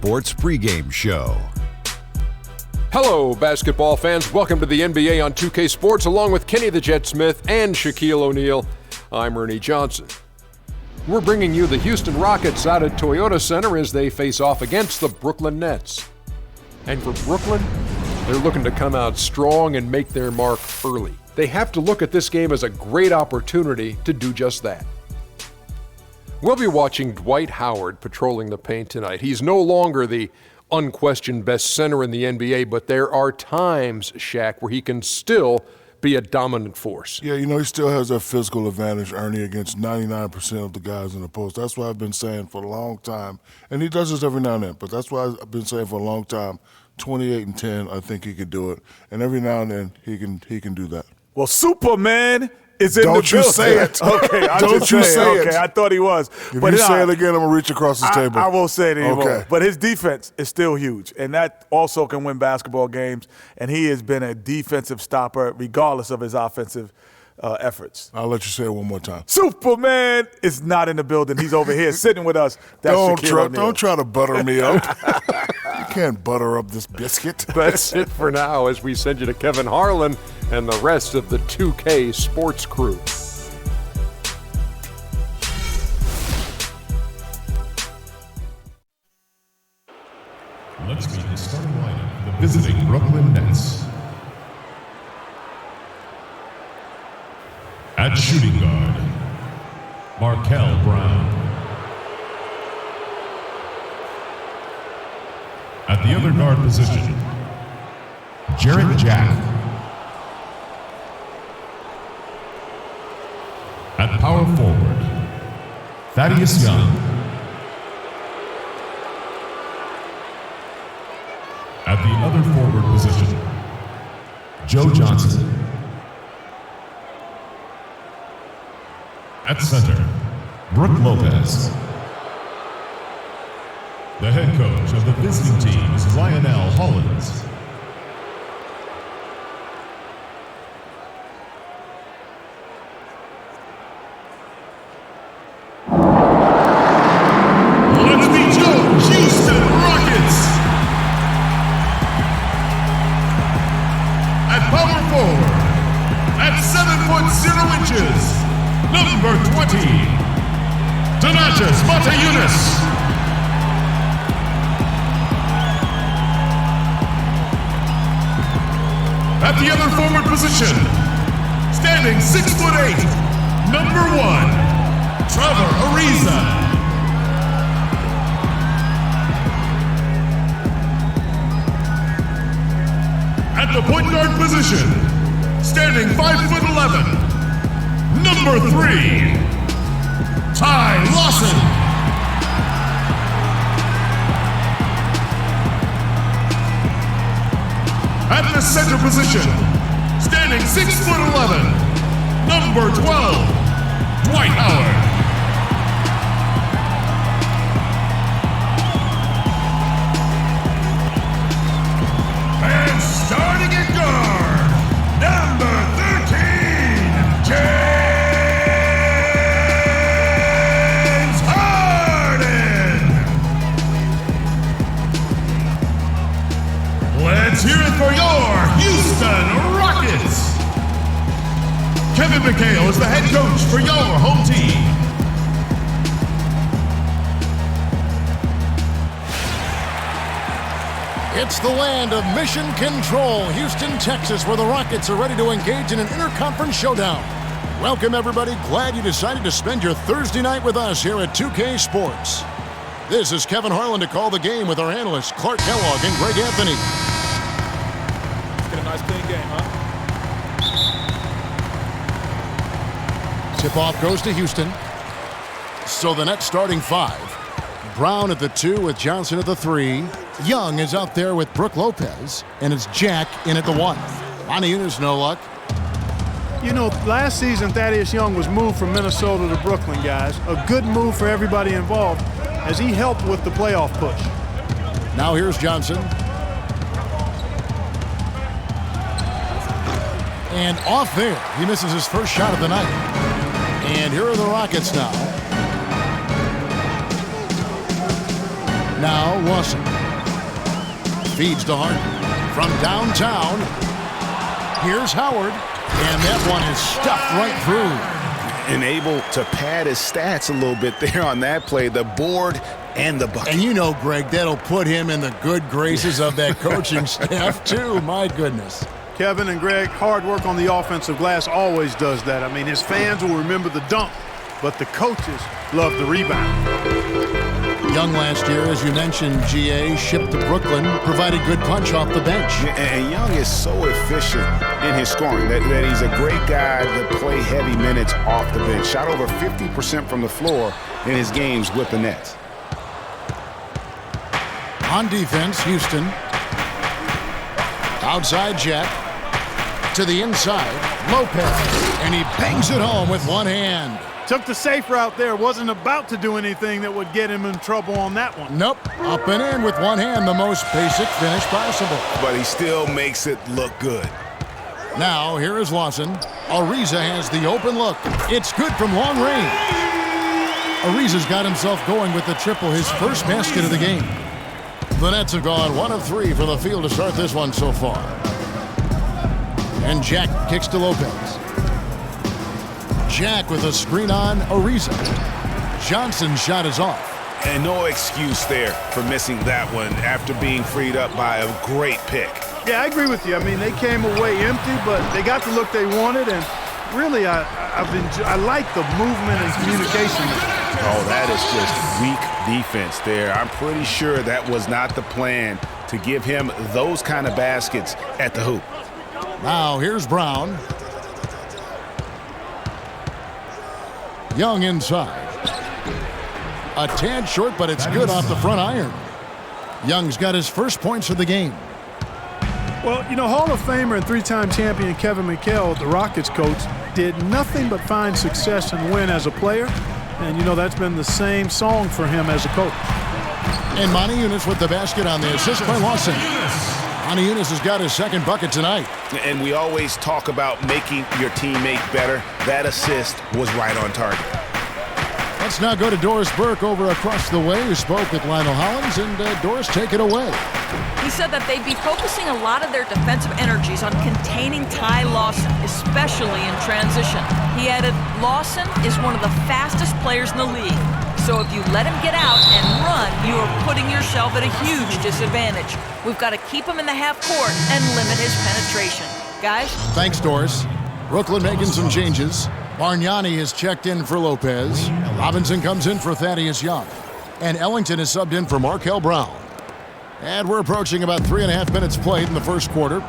Sports pregame show. Hello, basketball fans. Welcome to the NBA on 2K Sports, along with Kenny the Jet Smith and Shaquille O'Neal. I'm Ernie Johnson. We're bringing you the Houston Rockets out at Toyota Center as they face off against the Brooklyn Nets. And for Brooklyn, they're looking to come out strong and make their mark early. They have to look at this game as a great opportunity to do just that. We'll be watching Dwight Howard patrolling the paint tonight. He's no longer the unquestioned best center in the NBA, but there are times, Shaq, where he can still be a dominant force. Yeah, he still has that physical advantage, Ernie, against 99% of the guys in the post. That's what I've been saying for a long time. And he does this every now and then, but that's what I've been saying for a long time. 28 and 10, I think he can do it. And every now and then, he can do that. Well, Superman is in the building. Don't you say it. Okay, Don't you say it. Okay, I thought he was. If you say it again, I'm going to reach across this table. I won't say it anymore. Okay. But his defense is still huge, and that also can win basketball games, and he has been a defensive stopper regardless of his offensive efforts. I'll let you say it one more time. Superman is not in the building. He's over here sitting with us. That's Don't try to butter me up. You can't butter up this biscuit. That's it for now as we send you to Kevin Harlan and the rest of the 2K Sports crew. Let's meet the starting lineup for the visiting Brooklyn Nets. At shooting guard, Markel Brown. At the other guard position, Jarrett Jack. At power forward, Thaddeus Young. At the other forward position, Joe Johnson. At center, Brook Lopez. The head coach of the visiting team is Lionel Hollins. Let's meet your Houston Rockets. At power forward, at 7'0", number 20, Donatas Motiejunas. At the other forward position, standing 6'8", number 1, Trevor Ariza. At the point guard position, standing 5'11", number 3, Ty Lawson. At the center position, standing 6'11", number 12, Dwight Howard. And starting at guard, number 13, James Harden. Let's hear it for your Houston Rockets. Kevin McHale is the head coach for your home team. It's the land of mission control, Houston, Texas, where the Rockets are ready to engage in an interconference showdown. Welcome, everybody. Glad you decided to spend your Thursday night with us here at 2K Sports. This is Kevin Harlan to call the game with our analysts Clark Kellogg and Greg Anthony. Let's get a nice clean game, huh? Tip-off goes to Houston. So the Nets starting 5. Brown at the 2 with Johnson at the 3. Young is out there with Brook Lopez. And it's Jack in at the 1. Motiejunas, no luck. Last season, Thaddeus Young was moved from Minnesota to Brooklyn, guys. A good move for everybody involved as he helped with the playoff push. Now here's Johnson. And off there, he misses his first shot of the night. And here are the Rockets now. Now Lawson. Feeds to Harden. From downtown, here's Howard. And that one is stuffed right through. And able to pad his stats a little bit there on that play. The board and the bucket. And you know, Greg, that'll put him in the good graces of that coaching staff, too. My goodness. Kevin and Greg, hard work on the offensive glass always does that. I mean, his fans will remember the dunk, but the coaches love the rebound. Young last year, as you mentioned, GA, shipped to Brooklyn, provided good punch off the bench. And Young is so efficient in his scoring that he's a great guy to play heavy minutes off the bench. Shot over 50% from the floor in his games with the Nets. On defense, Houston. Outside Jet. To the inside, Lopez. And he bangs it home with one hand. Took the safe route there. Wasn't about to do anything that would get him in trouble on that one. Nope. Up and in with one hand, the most basic finish possible. But he still makes it look good. Now, here is Lawson. Ariza has the open look. It's good from long range. Ariza's got himself going with the triple, his first basket of the game. The Nets have gone 1 of 3 from the field to start this one so far. And Jack kicks to Lopez. Jack with a screen on Ariza. Johnson's shot is off. And no excuse there for missing that one after being freed up by a great pick. Yeah, I agree with you. I mean, they came away empty, but they got the look they wanted, and really, I like the movement and communication. Oh, that is just weak defense there. I'm pretty sure that was not the plan to give him those kind of baskets at the hoop. Now, here's Brown. Young inside. A tad short, but it's good off the front iron. Young's got his first points of the game. Well, you know, Hall of Famer and 3-time champion Kevin McHale, the Rockets coach, did nothing but find success and win as a player. And, you know, that's been the same song for him as a coach. And Monty Eunice with the basket on the assist by Lawson. Monty Eunice has got his second bucket tonight. And we always talk about making your teammate better. That assist was right on target. Let's now go to Doris Burke over across the way, who spoke with Lionel Hollins, and Doris, take it away. He said that they'd be focusing a lot of their defensive energies on containing Ty Lawson, especially in transition. He added, Lawson is one of the fastest players in the league. So if you let him get out and run, you are putting yourself at a huge disadvantage. We've got to keep him in the half court and limit his penetration. Guys? Thanks, Doris. Brooklyn making some changes. Bargnani is checked in for Lopez. Robinson comes in for Thaddeus Young. And Ellington is subbed in for Markel Brown. And we're approaching about 3.5 minutes played in the first quarter.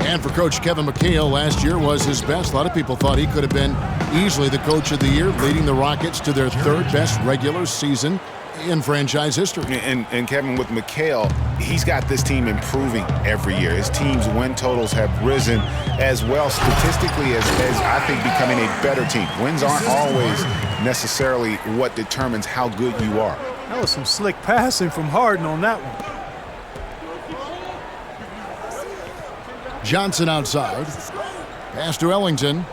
And for Coach Kevin McHale, last year was his best. A lot of people thought he could have been easily the coach of the year, leading the Rockets to their third best regular season in franchise history. And Kevin, with McHale, he's got this team improving every year. His team's win totals have risen as well statistically as I think becoming a better team. Wins aren't always necessarily what determines how good you are. That was some slick passing from Harden on that one. Johnson outside. Pass to Ellington.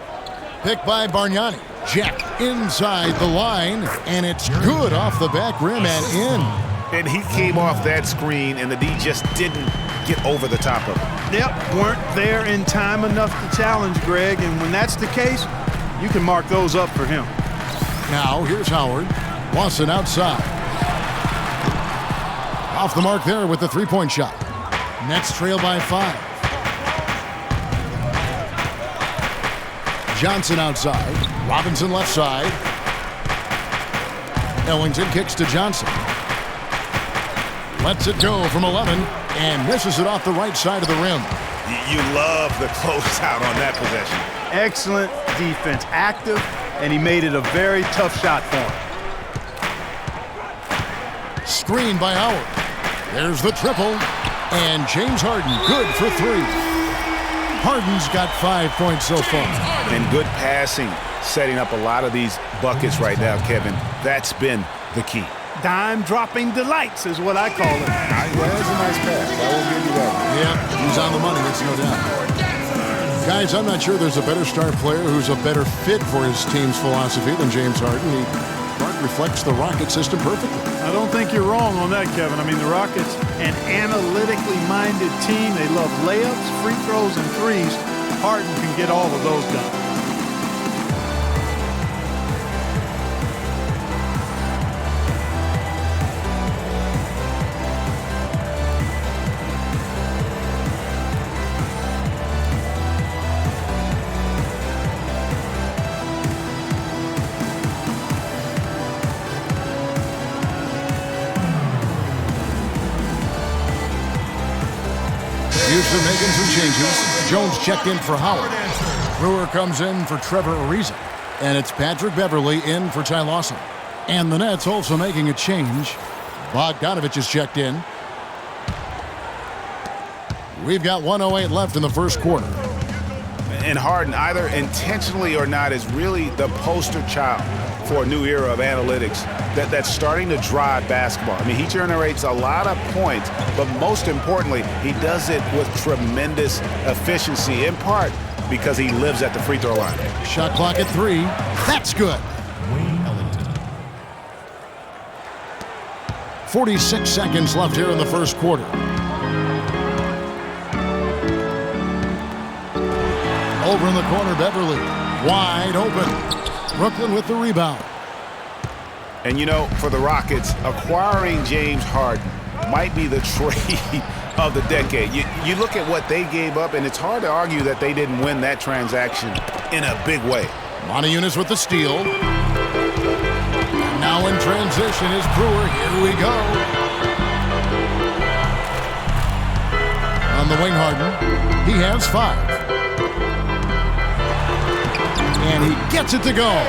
Picked by Bargnani. Jack inside the line, and it's good off the back rim and in. And he came off that screen, and the D just didn't get over the top of it. Yep, weren't there in time enough to challenge Greg, and when that's the case, you can mark those up for him. Now, here's Howard. Lawson outside. Off the mark there with the three-point shot. Nets trail by 5. Johnson outside. Robinson left side. Ellington kicks to Johnson. Lets it go from 11 and misses it off the right side of the rim. You love the closeout on that possession. Excellent defense, active, and he made it a very tough shot for him. Screen by Howard. There's the triple, and James Harden good for 3. Harden's got 5 points so far. And good passing, setting up a lot of these buckets right now, Kevin. That's been the key. Dime-dropping delights is what I call it. Well, that's a nice pass. I will give you that. Yeah, he's on the money, that's no doubt. Guys, I'm not sure there's a better star player who's a better fit for his team's philosophy than James Harden. He reflects the Rocket system perfectly. I don't think you're wrong on that, Kevin. I mean, the Rockets, an analytically minded team. They love layups, free throws, and threes. Harden can get all of those done. Houston making some changes. Jones checked in for Howard. Brewer comes in for Trevor Ariza. And it's Patrick Beverley in for Ty Lawson. And the Nets also making a change. Bogdanovich is checked in. We've got 1:08 left in the first quarter. And Harden, either intentionally or not, is really the poster child for a new era of analytics that's starting to drive basketball. I mean, he generates a lot of points, but most importantly, he does it with tremendous efficiency, in part because he lives at the free throw line. Shot clock at 3. That's good. 46 seconds left here in the first quarter. Over in the corner, Beverley. Wide open. Brooklyn with the rebound. And, you know, for the Rockets, acquiring James Harden might be the trade of the decade. You look at what they gave up, and it's hard to argue that they didn't win that transaction in a big way. Moniunas with the steal. And now in transition is Brewer. Here we go. On the wing, Harden. He has 5. And he gets it to go.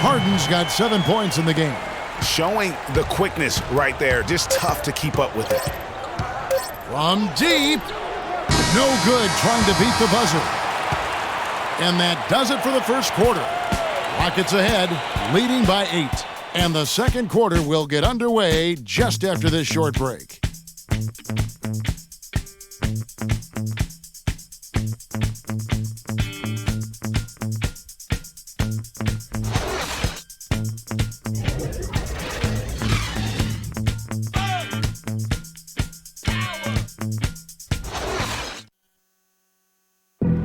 Harden's got 7 points in the game. Showing the quickness right there. Just tough to keep up with it. From deep. No good trying to beat the buzzer. And that does it for the first quarter. Rockets ahead, leading by 8. And the second quarter will get underway just after this short break.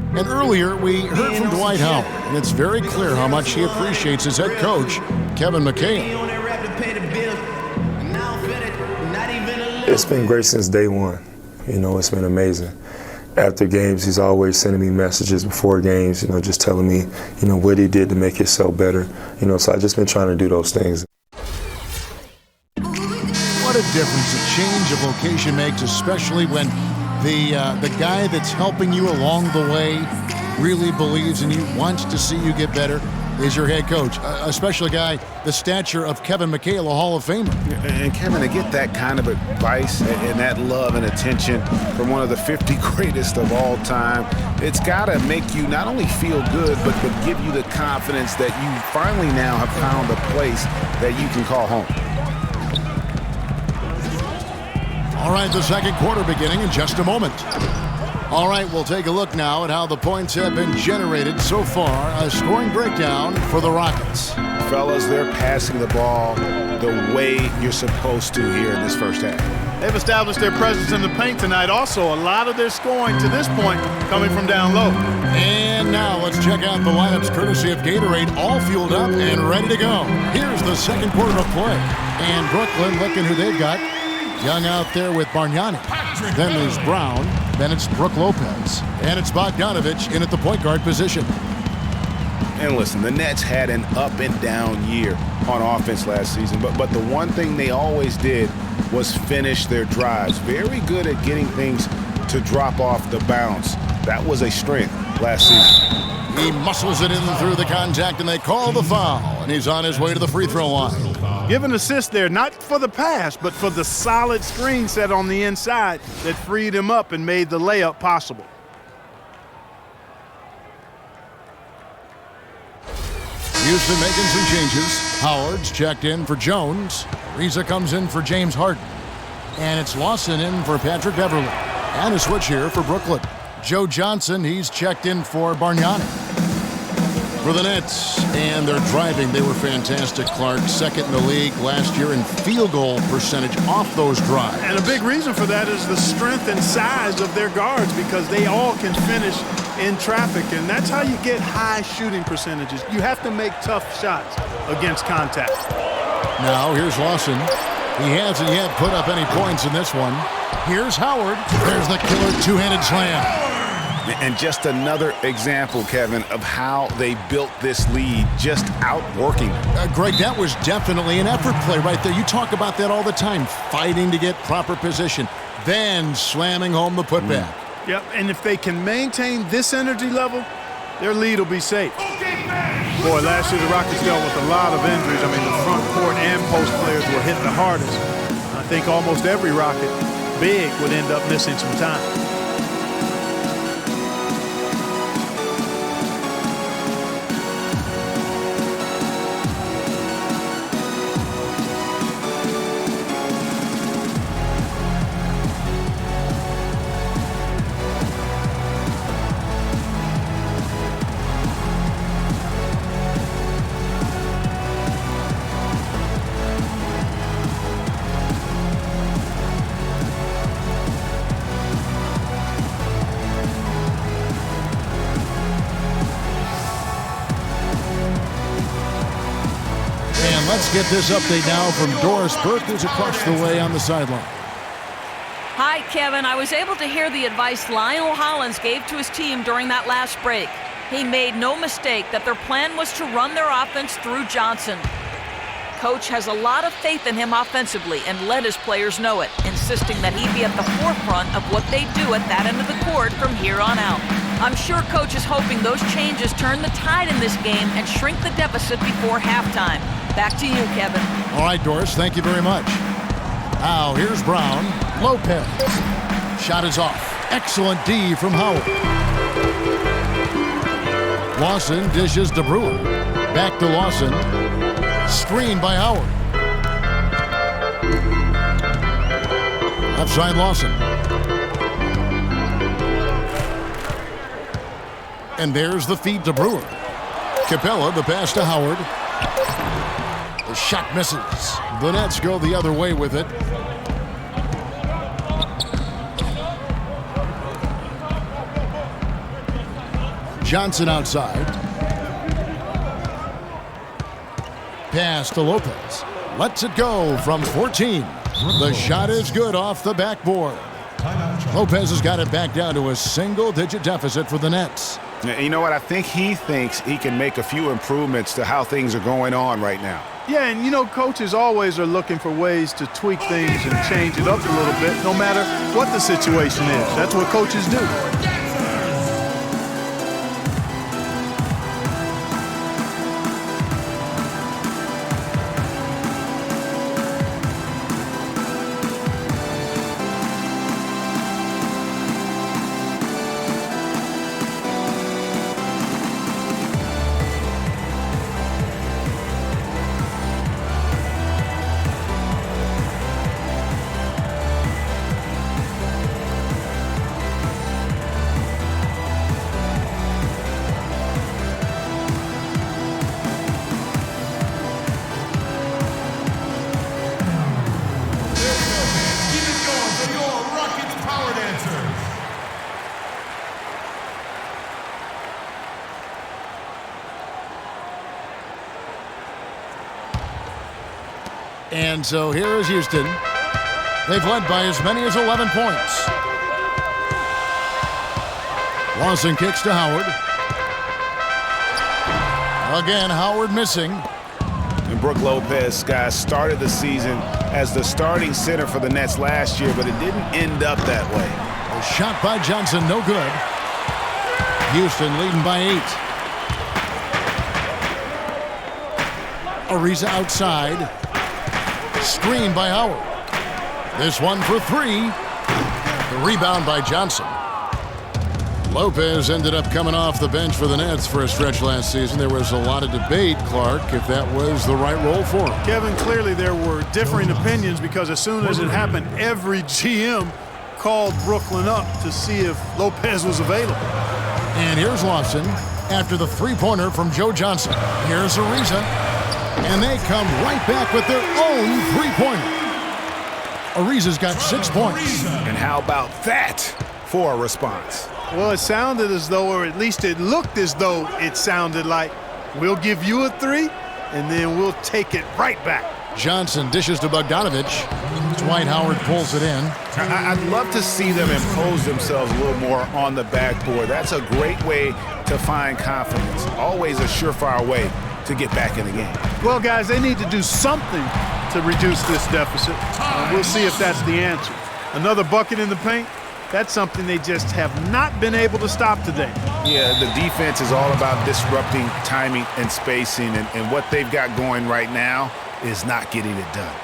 And earlier, we heard from Dwight Howard, and it's very clear how much he appreciates his head coach, Kevin McHale. It's been great since day one. You know, it's been amazing. After games, he's always sending me messages before games, you know, just telling me, you know, what he did to make himself better. You know, so I've just been trying to do those things. What a difference a change of location makes, especially when the guy that's helping you along the way really believes in you, wants to see you get better, is your head coach, especially a guy the stature of Kevin McHale, a Hall of Famer. And Kevin, to get that kind of advice and that love and attention from one of the 50 greatest of all time, it's got to make you not only feel good, but give you the confidence that you finally now have found a place that you can call home. All right, the second quarter beginning in just a moment. All right, we'll take a look now at how the points have been generated so far. A scoring breakdown for the Rockets. Fellas, they're passing the ball the way you're supposed to here in this first half. They've established their presence in the paint tonight. Also, a lot of their scoring to this point coming from down low. And now let's check out the lineups courtesy of Gatorade, all fueled up and ready to go. Here's the second quarter of play. And Brooklyn looking who they've got. Young out there with Bargnani. Then there's Brown. Then it's Brook Lopez. And it's Bogdanovich in at the point guard position. And listen, the Nets had an up and down year on offense last season, but the one thing they always did was finish their drives. Very good at getting things to drop off the bounce. That was a strength last season. He muscles it in through the contact, and they call the foul. And he's on his way to the free throw line. Give an assist there, not for the pass, but for the solid screen set on the inside that freed him up and made the layup possible. Houston making some changes. Howard's checked in for Jones. Ariza comes in for James Harden. And it's Lawson in for Patrick Beverley. And a switch here for Brooklyn. Joe Johnson, he's checked in for Bargnani. for the Nets. And they're driving. They were fantastic, Clark. Second in the league last year in field goal percentage off those drives. And a big reason for that is the strength and size of their guards, because they all can finish in traffic, and that's how you get high shooting percentages. You have to make tough shots against contact. Now here's Lawson. He hasn't yet put up any points in this one. Here's Howard. There's the killer two-handed slam. And just another example, Kevin, of how they built this lead, just outworking. Greg, that was definitely an effort play right there. You talk about that all the time, fighting to get proper position, then slamming home the putback. Yep, and if they can maintain this energy level, their lead will be safe. Boy, last year the Rockets dealt with a lot of injuries. I mean, the front court and post players were hit the hardest. I think almost every Rocket big would end up missing some time. Let's get this update now from Doris Burke, who's across the way on the sideline. Hi, Kevin. I was able to hear the advice Lionel Hollins gave to his team during that last break. He made no mistake that their plan was to run their offense through Johnson. Coach has a lot of faith in him offensively and let his players know it, insisting that he be at the forefront of what they do at that end of the court from here on out. I'm sure Coach is hoping those changes turn the tide in this game and shrink the deficit before halftime. Back to you, Kevin. All right, Doris, thank you very much. Now, here's Brown. Lopez. Shot is off. Excellent D from Howard. Lawson dishes to Brewer. Back to Lawson. Screen by Howard. Left side Lawson. And there's the feed to Brewer. Capella, the pass to Howard. The shot misses. The Nets go the other way with it. Johnson outside. Pass to Lopez. Lets it go from 14. The shot is good off the backboard. Lopez has got it back down to a single-digit deficit for the Nets. You know what? I think he thinks he can make a few improvements to how things are going on right now. Yeah, and you know, coaches always are looking for ways to tweak things and change it up a little bit, no matter what the situation is. That's what coaches do. And so here is Houston. They've led by as many as 11 points. Lawson kicks to Howard. Again, Howard missing. And Brook Lopez, guys, started the season as the starting center for the Nets last year, but it didn't end up that way. A shot by Johnson, no good. Houston leading by 8. Ariza outside. Screen by Howard. This one for 3. The rebound by Johnson. Lopez ended up coming off the bench for the Nets for a stretch last season. There was a lot of debate, Clark, if that was the right role for him. Kevin, clearly there were differing opinions because as soon as it happened, every GM called Brooklyn up to see if Lopez was available. And here's Lawson. after the three-pointer from Joe Johnson. Here's Ariza. And they come right back with their own three-pointer. Ariza's got 6 points. And how about that for a response? Well, it sounded as though, or at least it looked as though it sounded like, we'll give you a three, and then we'll take it right back. Johnson dishes to Bogdanovich. Dwight Howard pulls it in. I'd love to see them impose themselves a little more on the backboard. That's a great way to find confidence. Always a surefire way to get back in the game. Well, guys, they need to do something to reduce this deficit. And we'll see if that's the answer. Another bucket in the paint, that's something they just have not been able to stop today. Yeah, the defense is all about disrupting timing and spacing, and what they've got going right now is not getting it done.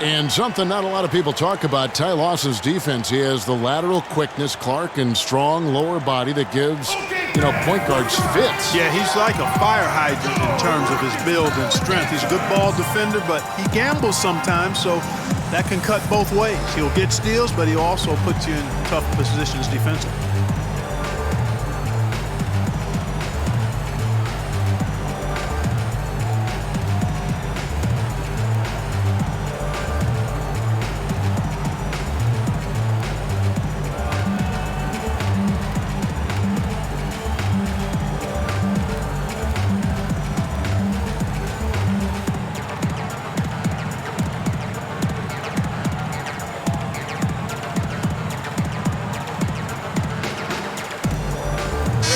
And something not a lot of people talk about, Ty Lawson's defense. He has the lateral quickness, Clark, and strong lower body that gives, point guards fits. Yeah, he's like a fire hydrant in terms of his build and strength. He's a good ball defender, but he gambles sometimes, so that can cut both ways. He'll get steals, but he'll also put you in tough positions defensively.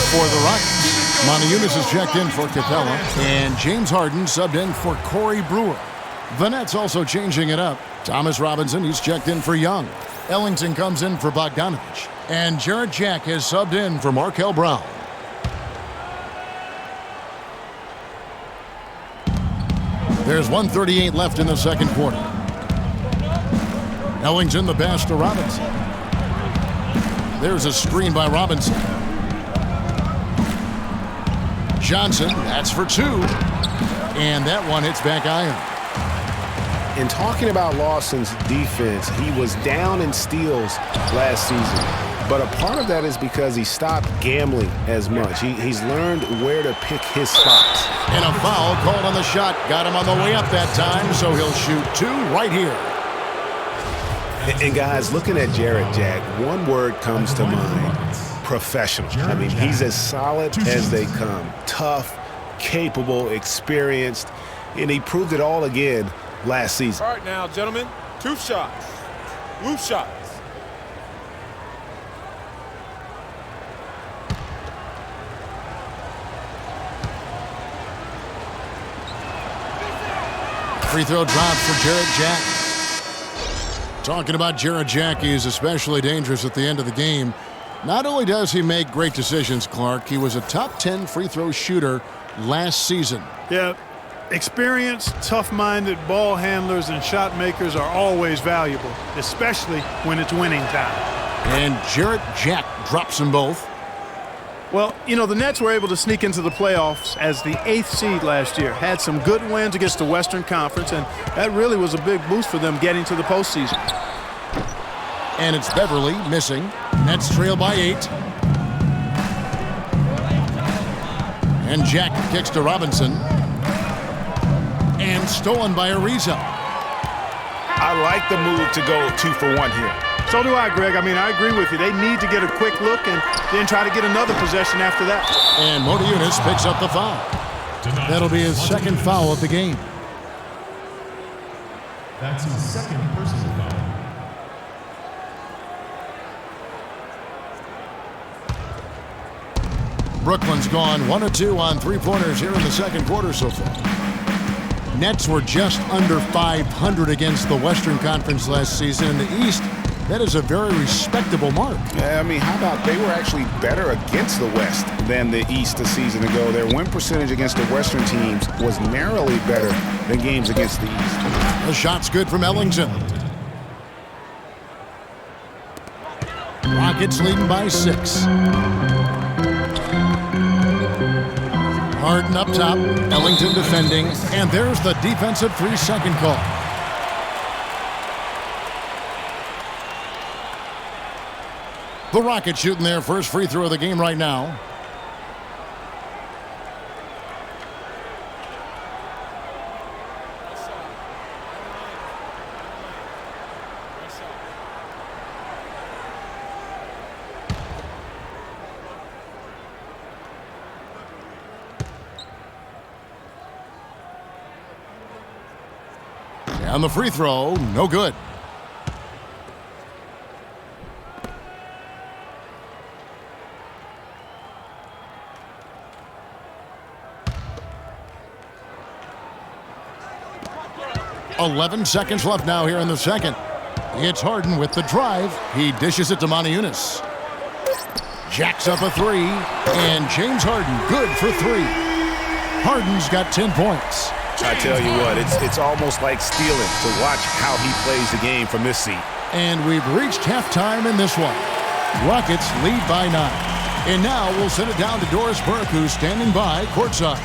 For the Rockets, Moniunas is checked in for Capella, and James Harden subbed in for Corey Brewer. The Nets also changing it up. Thomas Robinson, he's checked in for Young. Ellington comes in for Bogdanovich, and Jarrett Jack has subbed in for Markel Brown. There's 1:38 left in the second quarter. Ellington the pass to Robinson. There's a screen by Robinson. Johnson, that's for two. And that one hits back iron. In talking about Lawson's defense, he was down in steals last season. But a part of that is because he stopped gambling as much. He's learned where to pick his spots. And a foul called on the shot. Got him on the way up that time, so he'll shoot two right here. And guys, looking at Jarrett Jack, one word comes to mind: professional. I mean, he's as solid as they come. Tough, capable, experienced, and he proved it all again last season. All right now, gentlemen, two shots. Loose shots. Free throw dropped for Jarrett Jack. Talking about Jarrett Jack, he is especially dangerous at the end of the game. Not only does he make great decisions, Clark, he was a top 10 free throw shooter last season. Yeah, experienced, tough-minded ball handlers and shot makers are always valuable, especially when it's winning time. And Jarrett Jack drops them both. Well, the Nets were able to sneak into the playoffs as the 8th seed last year. Had some good wins against the Western Conference, and that really was a big boost for them getting to the postseason. And it's Beverly missing. Nets trail by 8. And Jack kicks to Robinson. And stolen by Ariza. I like the move to go 2 for 1 here. So do I, Greg. I agree with you. They need to get a quick look and then try to get another possession after that. And Moniunas picks up the foul. That'll be his second foul of the game. That's his second personal foul. Brooklyn's gone 1 of 2 on three-pointers here in the second quarter so far. Nets were just under 500 against the Western Conference last season. In the East, that is a very respectable mark. Yeah, how about they were actually better against the West than the East a season ago. Their win percentage against the Western teams was narrowly better than games against the East. The shot's good from Ellington. Rockets leading by 6. Harden up top, Ellington defending, and there's the defensive 3-second call. The Rockets shooting their first free throw of the game right now. And the free throw, no good. .11 seconds left now here in the second. It's Harden with the drive. He dishes it to Moniunas. Jacks up a three, and James Harden good for three. Harden's got 10 points. I tell you what, it's almost like stealing to watch how he plays the game from this seat. And we've reached halftime in this one. Rockets lead by 9. And now we'll send it down to Doris Burke, who's standing by courtside.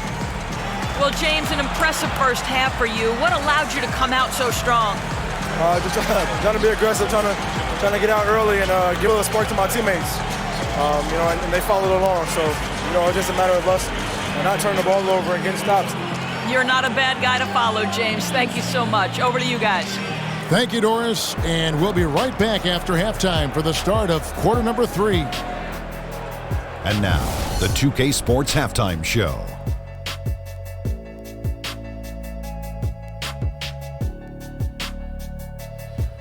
Well, James, an impressive first half for you. What allowed you to come out so strong? Just trying to be aggressive, trying to get out early and give a little spark to my teammates. And they followed along. So, it's just a matter of us not turning the ball over and getting stops. You're not a bad guy to follow, James. Thank you so much. Over to you guys. Thank you, Doris. And we'll be right back after halftime for the start of quarter number 3. And now, the 2K Sports Halftime Show.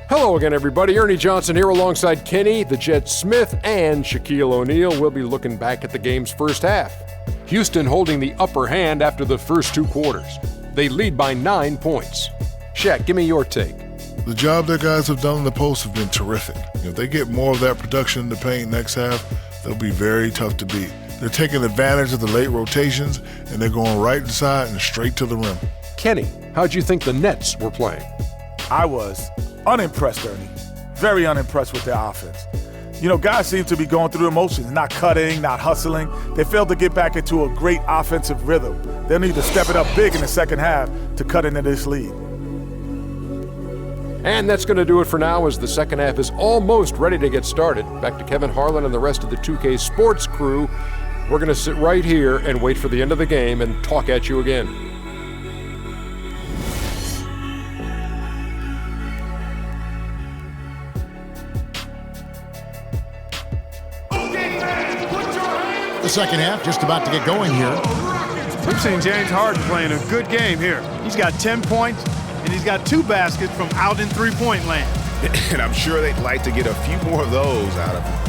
Hello again, everybody. Ernie Johnson here alongside Kenny, the Jet Smith, and Shaquille O'Neal. We'll be looking back at the game's first half. Houston holding the upper hand after the first 2 quarters. They lead by 9 points. Shaq, give me your take. The job their guys have done in the post have been terrific. If they get more of that production in the paint next half, they'll be very tough to beat. They're taking advantage of the late rotations, and they're going right inside and straight to the rim. Kenny, how'd you think the Nets were playing? I was unimpressed, Ernie. Very unimpressed with their offense. Guys seem to be going through the motions, not cutting, not hustling. They failed to get back into a great offensive rhythm. They'll need to step it up big in the second half to cut into this lead. And that's going to do it for now as the second half is almost ready to get started. Back to Kevin Harlan and the rest of the 2K Sports crew. We're going to sit right here and wait for the end of the game and talk at you again. The second half just about to get going here. We've seen James Harden playing a good game here. He's got 10 points, and he's got 2 baskets from out in three-point land. And I'm sure they'd like to get a few more of those out of him.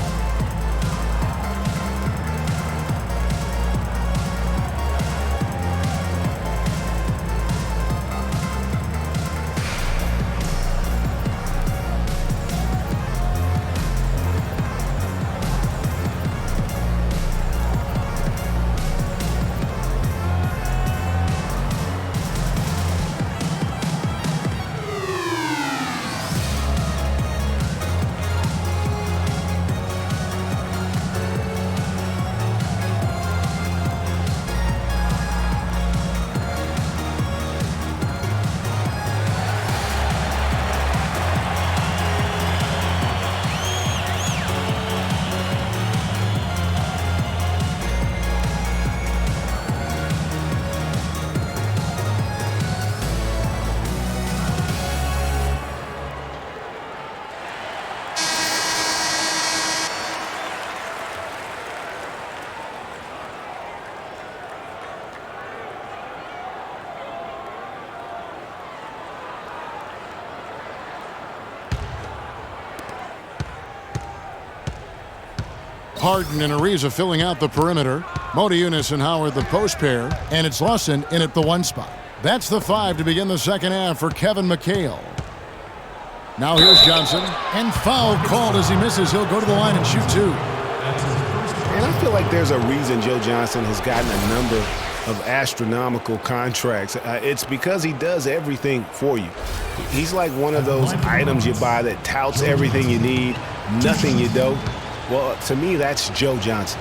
Harden and Ariza filling out the perimeter. Moniunas and Howard the post pair. And it's Lawson in at the 1 spot. That's the 5 to begin the second half for Kevin McHale. Now here's Johnson. And foul called as he misses. He'll go to the line and shoot 2. And I feel like there's a reason Joe Johnson has gotten a number of astronomical contracts. It's because he does everything for you. He's like one of those items you buy that touts everything you need, nothing you don't. Well, to me, that's Joe Johnson.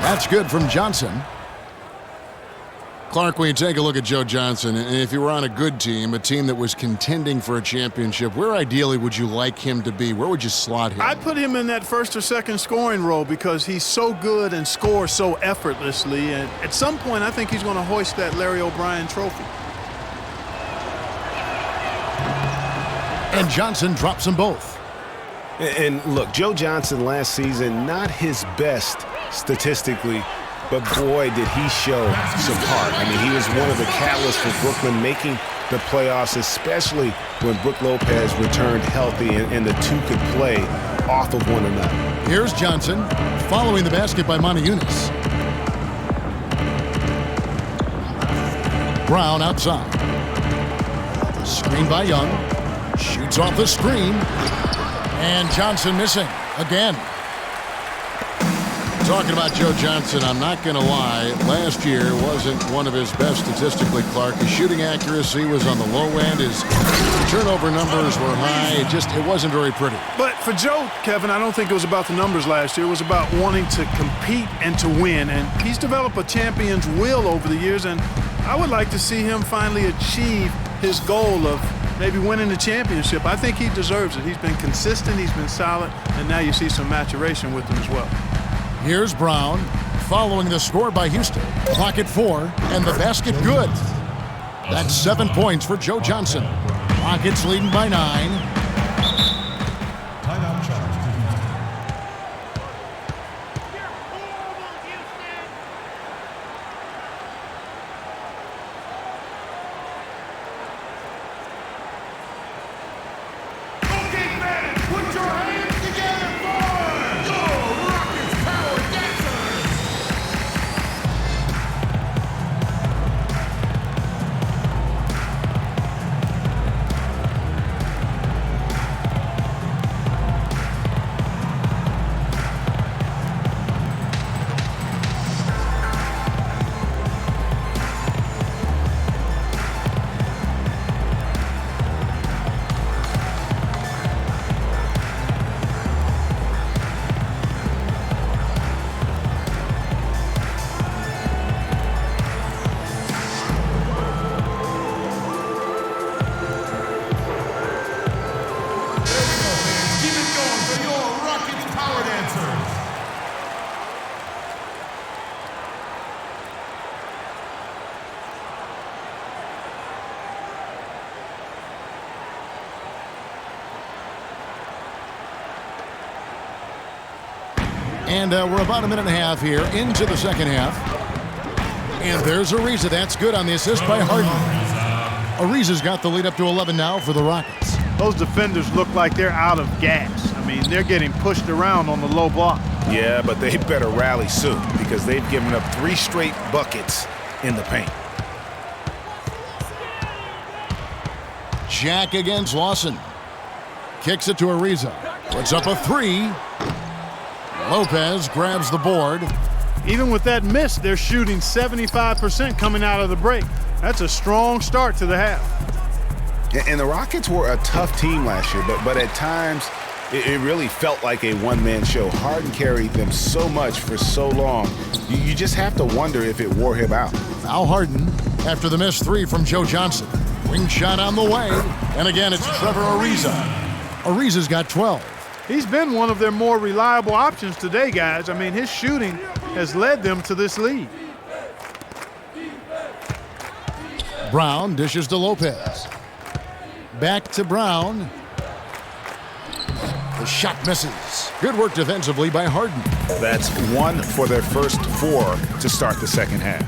That's good from Johnson. Clark, when you take a look at Joe Johnson, and if you were on a good team, a team that was contending for a championship, where ideally would you like him to be? Where would you slot him? I'd put him in that first or second scoring role because he's so good and scores so effortlessly. And at some point, I think he's going to hoist that Larry O'Brien trophy. And Johnson drops them both. And look, Joe Johnson last season, not his best statistically, but boy, did he show some heart. I mean, he was one of the catalysts for Brooklyn making the playoffs, especially when Brook Lopez returned healthy and the two could play off of one another. Here's Johnson, following the basket by Motiejunas. Brown outside. Screen by Young. Shoots off the screen. And Johnson missing again. Talking about Joe Johnson, I'm not going to lie. Last year wasn't one of his best statistically, Clark. His shooting accuracy was on the low end. His turnover numbers were high. It wasn't very pretty. But for Joe, Kevin, I don't think it was about the numbers last year. It was about wanting to compete and to win. And he's developed a champion's will over the years. And I would like to see him finally achieve his goal of maybe winning the championship. I think he deserves it. He's been consistent. He's been solid. And now you see some maturation with him as well. Here's Brown, following the score by Houston. Clock at 4, and the basket good. That's 7 points for Joe Johnson. Rockets leading by 9. Timeout charge. Okay, fans, put your hands together for your Rockets Power Dancers. Keep it going for your Rockets Power Dancers. And we're about a minute and a half here into the second half. And there's Ariza. That's good on the assist by Harden. Ariza's got the lead up to 11 now for the Rockets. Those defenders look like they're out of gas. I mean, they're getting pushed around on the low block. Yeah, but they better rally soon because they've given up 3 straight buckets in the paint. Jack against Lawson. Kicks it to Ariza. Puts up a 3. Lopez grabs the board. Even with that miss, they're shooting 75% coming out of the break. That's a strong start to the half. And the Rockets were a tough team last year, but at times it really felt like a one-man show. Harden carried them so much for so long. You just have to wonder if it wore him out. Now Harden after the missed 3 from Joe Johnson. Wing shot on the way. And again, it's Trevor Ariza. Ariza's got 12. He's been one of their more reliable options today, guys. I mean, his shooting has led them to this lead. Brown dishes to Lopez. Back to Brown. The shot misses. Good work defensively by Harden. That's 1 for their first 4 to start the second half.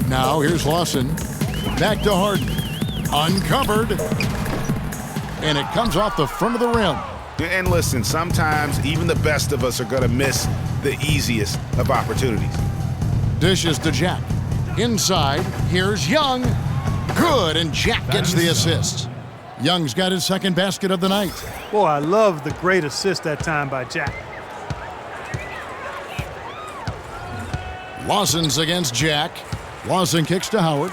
Now here's Lawson. Back to Harden. Uncovered. And it comes off the front of the rim. And listen, sometimes even the best of us are going to miss the easiest of opportunities. Dishes to Jack. Inside, here's Young. Good, and Jack gets the assist. Young's got his second basket of the night. Boy, I love the great assist that time by Jack. Lawson's against Jack. Lawson kicks to Howard.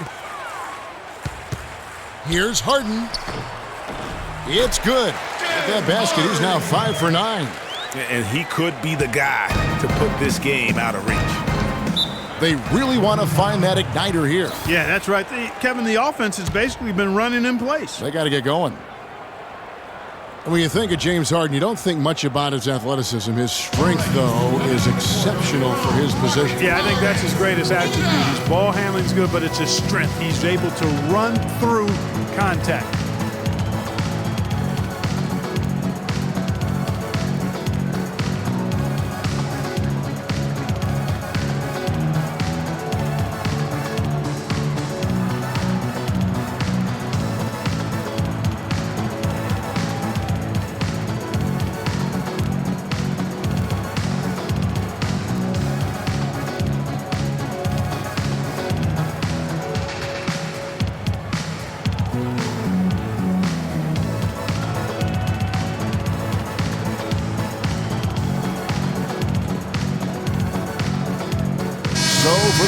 Here's Harden. It's good. At that basket, he's now 5 for 9. And he could be the guy to put this game out of reach. They really want to find that igniter here. Yeah, that's right. Kevin, the offense has basically been running in place. They got to get going. And when you think of James Harden, you don't think much about his athleticism. His strength, though, is exceptional for his position. Yeah, I think that's his greatest attribute. His ball handling's good, but it's his strength. He's able to run through contact.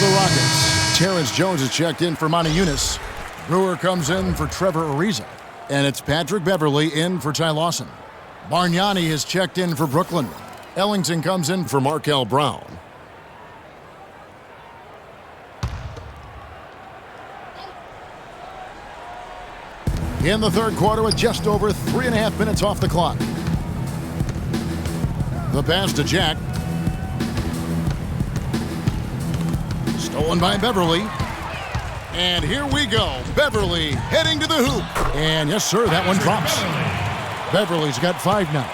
the Rockets. Terrence Jones is checked in for Monty Eunice. Brewer comes in for Trevor Ariza. And it's Patrick Beverly in for Ty Lawson. Bargnani is checked in for Brooklyn. Ellington comes in for Markel Brown. In the third quarter with just over 3.5 minutes off the clock. The pass to Jack. Stolen by Beverly. And here we go. Beverly heading to the hoop. And yes, sir, that one drops. Beverly's got 5 now.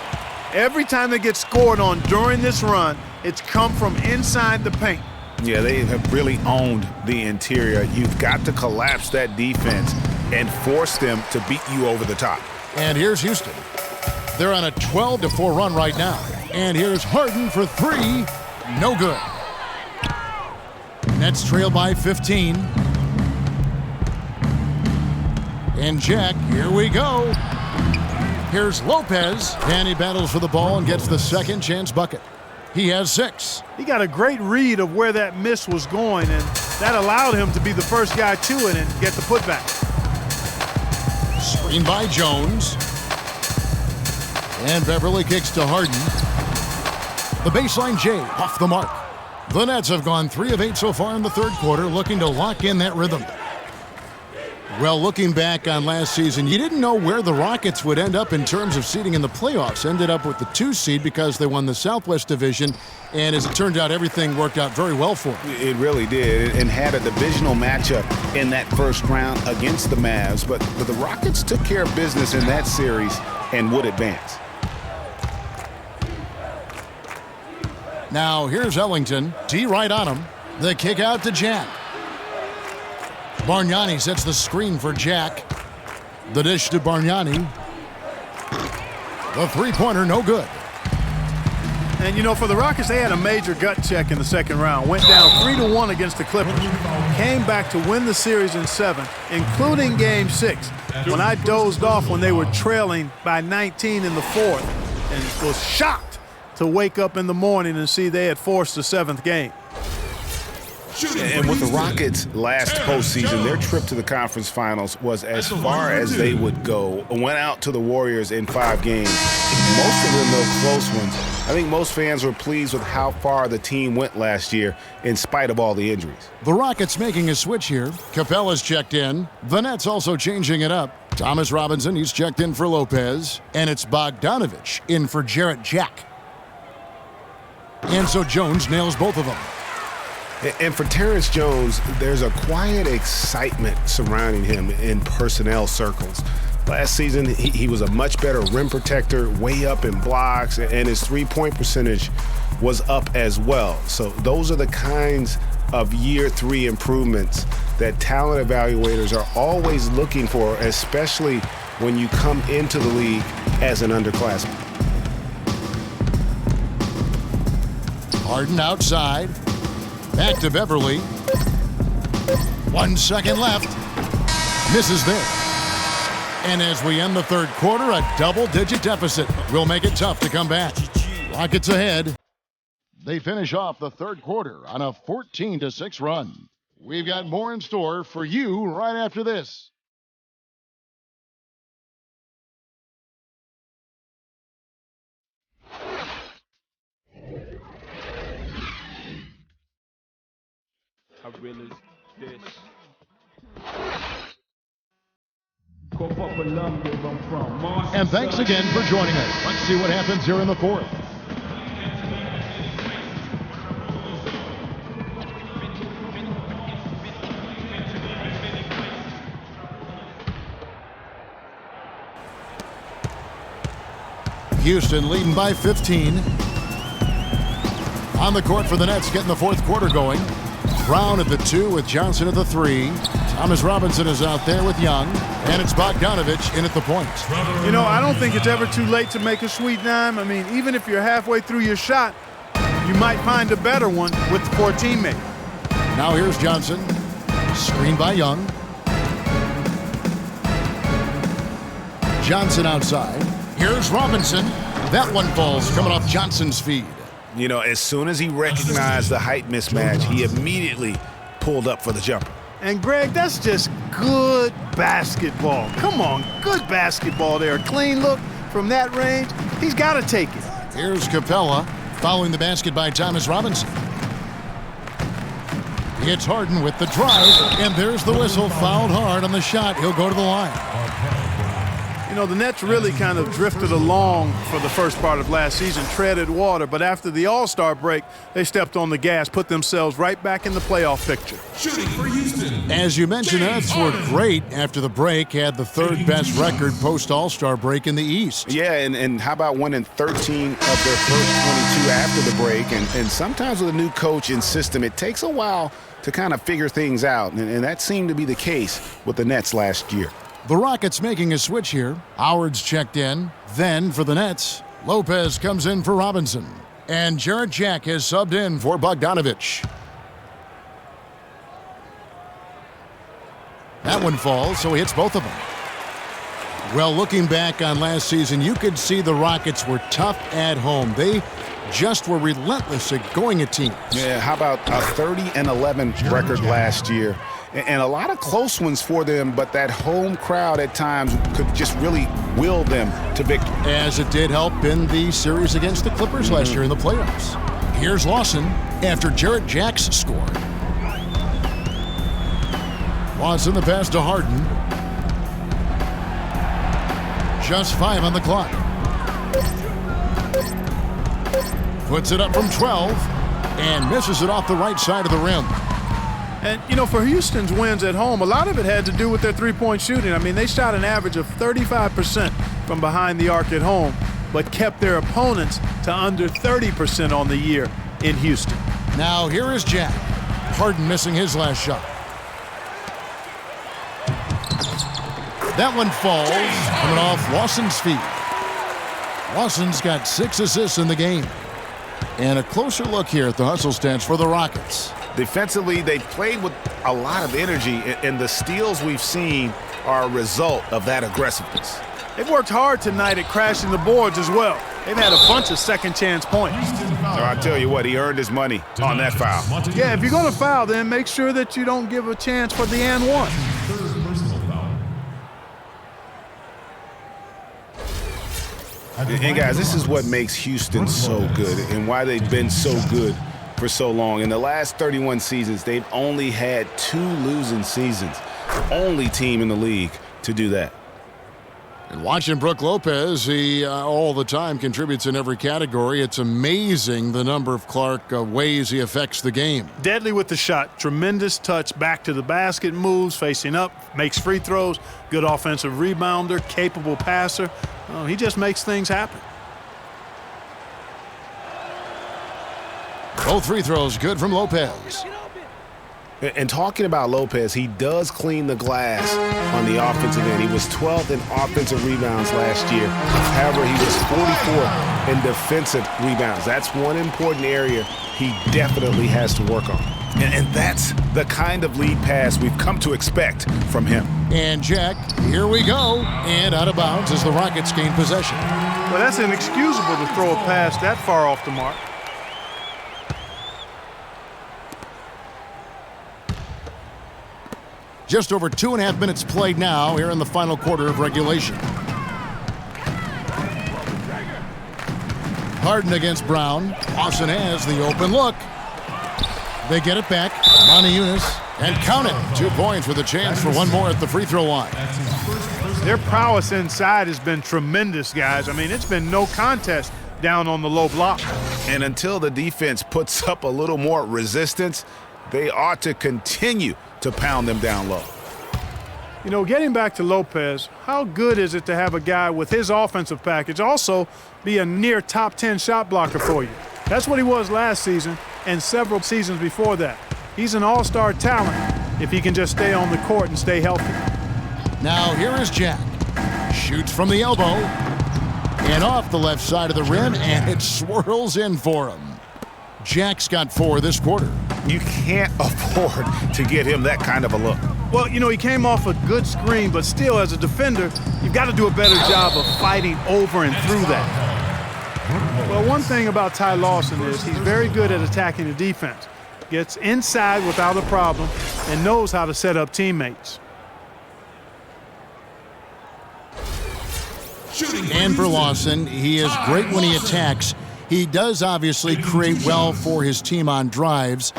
Every time they get scored on during this run, it's come from inside the paint. Yeah, they have really owned the interior. You've got to collapse that defense and force them to beat you over the top. And here's Houston. They're on a 12-4 run right now. And here's Harden for 3. No good. Nets trail by 15. And Jack, here we go. Here's Lopez, and he battles for the ball and gets the second chance bucket. He has 6. He got a great read of where that miss was going, and that allowed him to be the first guy to it and get the putback. Screen by Jones. And Beverly kicks to Harden. The baseline J off the mark. The Nets have gone 3 of 8 so far in the third quarter, looking to lock in that rhythm. Well, looking back on last season, you didn't know where the Rockets would end up in terms of seeding in the playoffs. Ended up with the 2 seed because they won the Southwest Division, and as it turned out, everything worked out very well for them. It really did, and had a divisional matchup in that first round against the Mavs, but the Rockets took care of business in that series and would advance. Now, here's Ellington. D right on him. The kick out to Jack. Bargnani sets the screen for Jack. The dish to Bargnani. The three-pointer, no good. And, you know, for the Rockets, they had a major gut check in the second round. Went down 3-1 against the Clippers. Came back to win the series in 7, including Game 6. When I dozed off when they were trailing by 19 in the fourth and was shocked to wake up in the morning and see they had forced the 7th game. And with the Rockets last postseason, their trip to the conference finals was as far as they would go. Went out to the Warriors in 5 games. Most of them, though, close ones. I think most fans were pleased with how far the team went last year in spite of all the injuries. The Rockets making a switch here. Capella's checked in. The Nets also changing it up. Thomas Robinson, he's checked in for Lopez. And it's Bogdanovich in for Jarrett Jack. And so Jones nails both of them. And for Terrence Jones, there's a quiet excitement surrounding him in personnel circles. Last season, he was a much better rim protector, way up in blocks, and his three-point percentage was up as well. So those are the kinds of year 3 improvements that talent evaluators are always looking for, especially when you come into the league as an underclassman. Harden outside. Back to Beverly. 1 second left. Misses there. And as we end the third quarter, a double-digit deficit will make it tough to come back. Rockets ahead. They finish off the third quarter on a 14-6 run. We've got more in store for you right after this. How real is this? And thanks again for joining us. Let's see what happens here in the fourth. Houston leading by 15. On the court for the Nets, getting the fourth quarter going. Brown at the 2 with Johnson at the 3. Thomas Robinson is out there with Young. And it's Bogdanovich in at the point. You know, I don't think it's ever too late to make a sweet dime. I mean, even if you're halfway through your shot, you might find a better one with for a teammate. Now here's Johnson. Screened by Young. Johnson outside. Here's Robinson. That one falls coming off Johnson's feed. You know, as soon as he recognized the height mismatch, he immediately pulled up for the jumper. And, Greg, that's just good basketball. Come on, good basketball there. A clean look from that range. He's got to take it. Here's Capella following the basket by Thomas Robinson. It's Harden with the drive, and there's the whistle. Fouled hard on the shot. He'll go to the line. You know, the Nets really kind of drifted along for the first part of last season, treaded water, but after the All-Star break, they stepped on the gas, put themselves right back in the playoff picture. Shooting for Houston. As you mentioned, Nets were great after the break, had the third-best record post-All-Star break in the East. Yeah, and how about winning 13 of their first 22 after the break? And sometimes with a new coach and system, it takes a while to kind of figure things out, and that seemed to be the case with the Nets last year. The Rockets making a switch here. Howard's checked in. Then for the Nets, Lopez comes in for Robinson. And Jarrett Jack has subbed in for Bogdanovich. That one falls, so he hits both of them. Well, looking back on last season, you could see the Rockets were tough at home. They just were relentless at going at teams. Yeah, how about a 30-11 record last year? And a lot of close ones for them, but that home crowd at times could just really will them to victory. As it did help in the series against the Clippers last year in the playoffs. Here's Lawson after Jarrett Jack's score. Lawson the pass to Harden. Just 5 on the clock. Puts it up from 12 and misses it off the right side of the rim. And, you know, for Houston's wins at home, a lot of it had to do with their three-point shooting. I mean, they shot an average of 35% from behind the arc at home, but kept their opponents to under 30% on the year in Houston. Now here is Jack. Harden missing his last shot. That one falls, coming off Lawson's feet. Lawson's got 6 assists in the game. And a closer look here at the hustle stats for the Rockets. Defensively, they played with a lot of energy, and the steals we've seen are a result of that aggressiveness. They've worked hard tonight at crashing the boards as well. They've had a bunch of second-chance points. So I tell you what, he earned his money on that foul. Yeah, if you're going to foul, then make sure that you don't give a chance for the and one. And guys, this is what makes Houston so good and why they've been so good for so long. In the last 31 seasons, they've only had 2 losing seasons. Only team in the league to do that. And watching Brook Lopez, he all the time contributes in every category. It's amazing the number of Clark ways he affects the game. Deadly with the shot. Tremendous touch back to the basket, moves, facing up, makes free throws, good offensive rebounder, capable passer. He just makes things happen. Both free throws good from Lopez. And talking about Lopez, he does clean the glass on the offensive end. He was 12th in offensive rebounds last year. However, he was 44th in defensive rebounds. That's one important area he definitely has to work on. And that's the kind of lead pass we've come to expect from him. And Jack, here we go. And out of bounds as the Rockets gain possession. Well, that's inexcusable to throw a pass that far off the mark. Just over 2.5 minutes played now here in the final quarter of regulation. Harden against Brown. Lawson has the open look. They get it back. Moniunas, and count it. 2 points with a chance for one more at the free throw line. Their prowess inside has been tremendous, guys. I mean, it's been no contest down on the low block. And until the defense puts up a little more resistance, they ought to continue to pound them down low. You know, getting back to Lopez, how good is it to have a guy with his offensive package also be a near top 10 shot blocker for you? That's what he was last season and several seasons before that. He's an all-star talent if he can just stay on the court and stay healthy. Now here is Jack. Shoots from the elbow and off the left side of the rim, and it swirls in for him. Jack's got 4 this quarter. You can't afford to get him that kind of a look. Well, you know, he came off a good screen, but still, as a defender, you've got to do a better job of fighting over and through that. Well, one thing about Ty Lawson is he's very good at attacking the defense. gets inside without a problem, and knows how to set up teammates. And for Lawson, he is great when he attacks. He does obviously create well for his team on drives.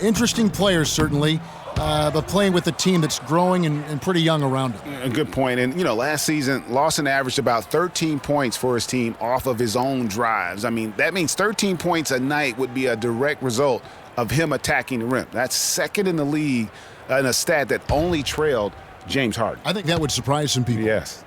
Interesting player, certainly, but playing with a team that's growing and pretty young around him. A good point. And, last season, Lawson averaged about 13 points for his team off of his own drives. I mean, that means 13 points a night would be a direct result of him attacking the rim. That's second in the league in a stat that only trailed James Harden. I think that would surprise some people. Yes.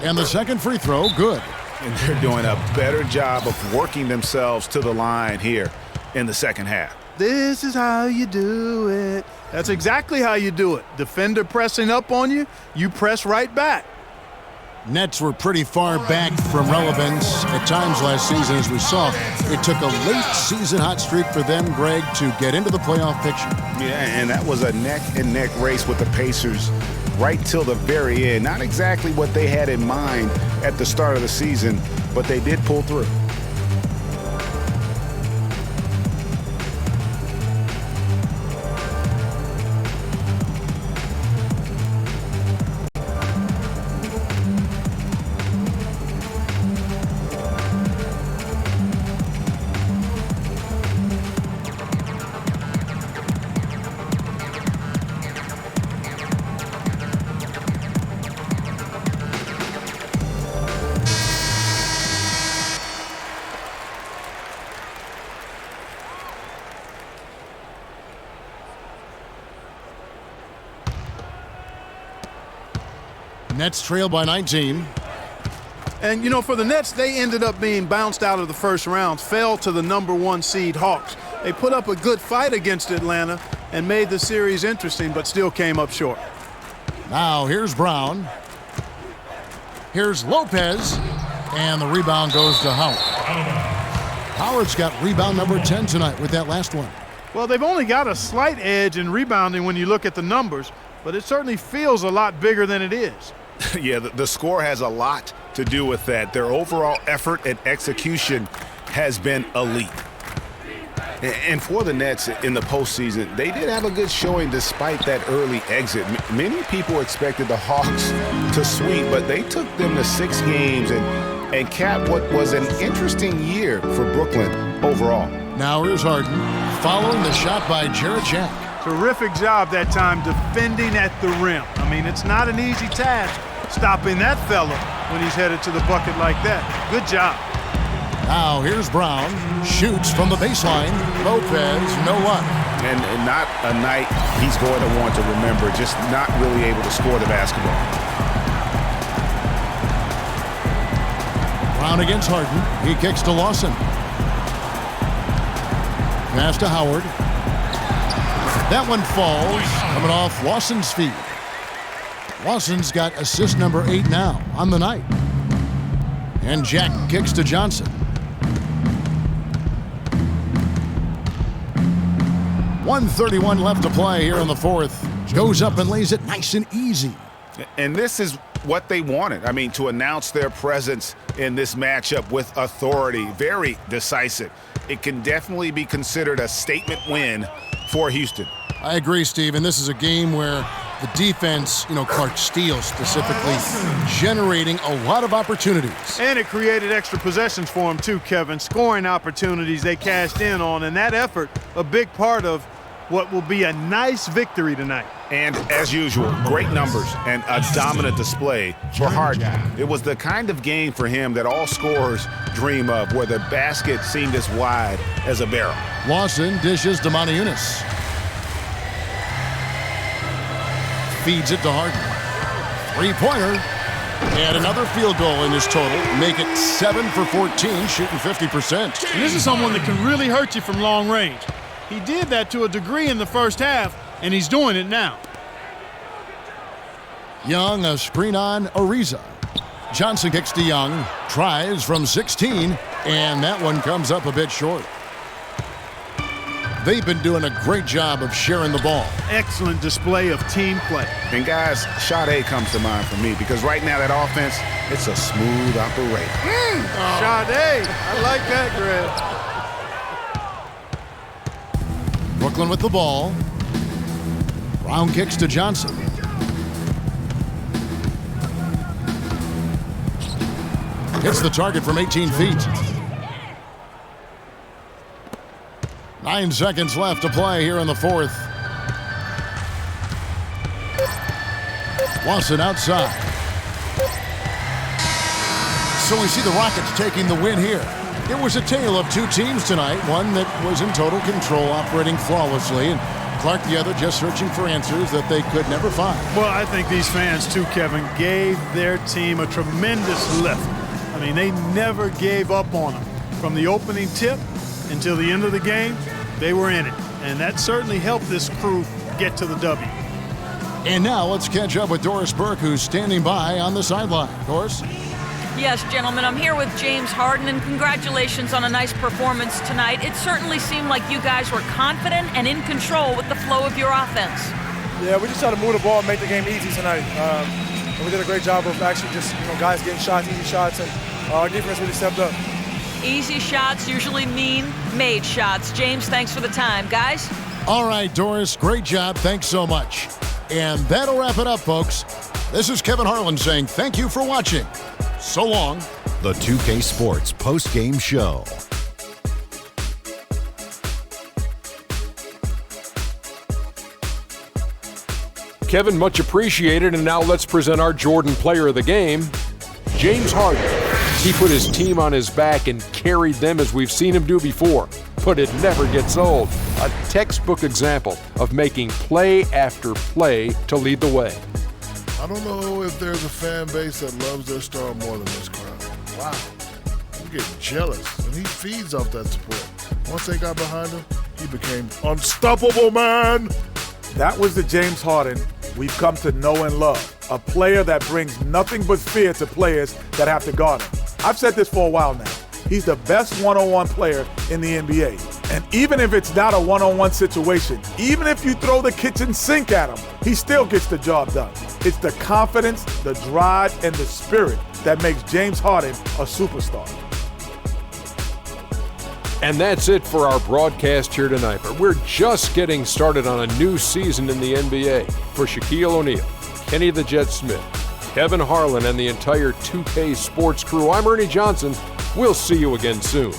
And the second free throw, good. And they're doing a better job of working themselves to the line here in the second half. This is how you do it. That's exactly how you do it. Defender pressing up on you, you press right back. Nets were pretty far back from relevance at times last season, as we saw. It took a late-season hot streak for them, Greg, to get into the playoff picture. Yeah, and that was a neck-and-neck race with the Pacers right till the very end. Not exactly what they had in mind at the start of the season, but they did pull through. Nets trail by 19. And, for the Nets, they ended up being bounced out of the first round, fell to the #1 seed Hawks. They put up a good fight against Atlanta and made the series interesting, but still came up short. Now here's Brown. Here's Lopez. And the rebound goes to Howard. Howard's got rebound number 10 tonight with that last one. Well, they've only got a slight edge in rebounding when you look at the numbers, but it certainly feels a lot bigger than it is. Yeah, the score has a lot to do with that. Their overall effort and execution has been elite. And for the Nets in the postseason, they did have a good showing despite that early exit. Many people expected the Hawks to sweep, but they took them to 6 games and capped what was an interesting year for Brooklyn overall. Now here's Harden following the shot by Jarrett Jack. Terrific job that time defending at the rim. I mean, it's not an easy task stopping that fella when he's headed to the bucket like that. Good job. Now here's Brown, shoots from the baseline. Lopez, no luck. And not a night he's going to want to remember, just not really able to score the basketball. Brown against Harden. He kicks to Lawson. Pass to Howard. That one falls, coming off Lawson's feet. Lawson's got assist number 8 now on the night. And Jack kicks to Johnson. 1:31 left to play here in the fourth. Goes up and lays it nice and easy. And this is what they wanted. I mean, to announce their presence in this matchup with authority. Very decisive. It can definitely be considered a statement win for Houston. I agree, Steve, and this is a game where the defense, Clark Steele specifically, generating a lot of opportunities. And it created extra possessions for him too, Kevin. Scoring opportunities they cashed in on, and that effort, a big part of what will be a nice victory tonight. And as usual, great numbers and a dominant display for Harden. It was the kind of game for him that all scorers dream of, where the basket seemed as wide as a barrel. Lawson dishes to Moniunas. Feeds it to Harden. Three-pointer. And another field goal in his total. Make it 7 for 14, shooting 50%. And this is someone that can really hurt you from long range. He did that to a degree in the first half, and he's doing it now. Young, a screen on Ariza. Johnson kicks to Young. Tries from 16, and that one comes up a bit short. They've been doing a great job of sharing the ball. Excellent display of team play. And guys, Sade comes to mind for me because right now that offense, it's a smooth operation. Sade, I like that, Greg. Brooklyn with the ball. Brown kicks to Johnson. Hits the target from 18 feet. 9 seconds left to play here in the fourth. Lawson outside. So we see the Rockets taking the win here. It was a tale of two teams tonight, one that was in total control, operating flawlessly, and Clark the other just searching for answers that they could never find. Well, I think these fans too, Kevin, gave their team a tremendous lift. I mean, they never gave up on them. From the opening tip until the end of the game, they were in it. And that certainly helped this crew get to the W. And now let's catch up with Doris Burke, who's standing by on the sideline. Doris? Yes, gentlemen, I'm here with James Harden, and congratulations on a nice performance tonight. It certainly seemed like you guys were confident and in control with the flow of your offense. Yeah, we just tried to move the ball and make the game easy tonight. And we did a great job of actually just, guys getting shots, easy shots, and our defense really stepped up. Easy shots usually mean made shots. James, thanks for the time. Guys? All right, Doris, great job. Thanks so much. And that'll wrap it up, folks. This is Kevin Harlan saying thank you for watching. So long. The 2K Sports post-game show. Kevin, much appreciated. And now let's present our Jordan Player of the Game, James Harden. He put his team on his back and carried them as we've seen him do before. But it never gets old. A textbook example of making play after play to lead the way. I don't know if there's a fan base that loves their star more than this crowd. Wow. I'm getting jealous, and he feeds off that support. Once they got behind him, he became unstoppable, man. That was the James Harden we've come to know and love. A player that brings nothing but fear to players that have to guard him. I've said this for a while now. He's the best one-on-one player in the NBA. And even if it's not a one-on-one situation, even if you throw the kitchen sink at him, he still gets the job done. It's the confidence, the drive, and the spirit that makes James Harden a superstar. And that's it for our broadcast here tonight. But we're just getting started on a new season in the NBA. For Shaquille O'Neal, Kenny the Jet Smith, Kevin Harlan, and the entire 2K Sports crew, I'm Ernie Johnson. We'll see you again soon.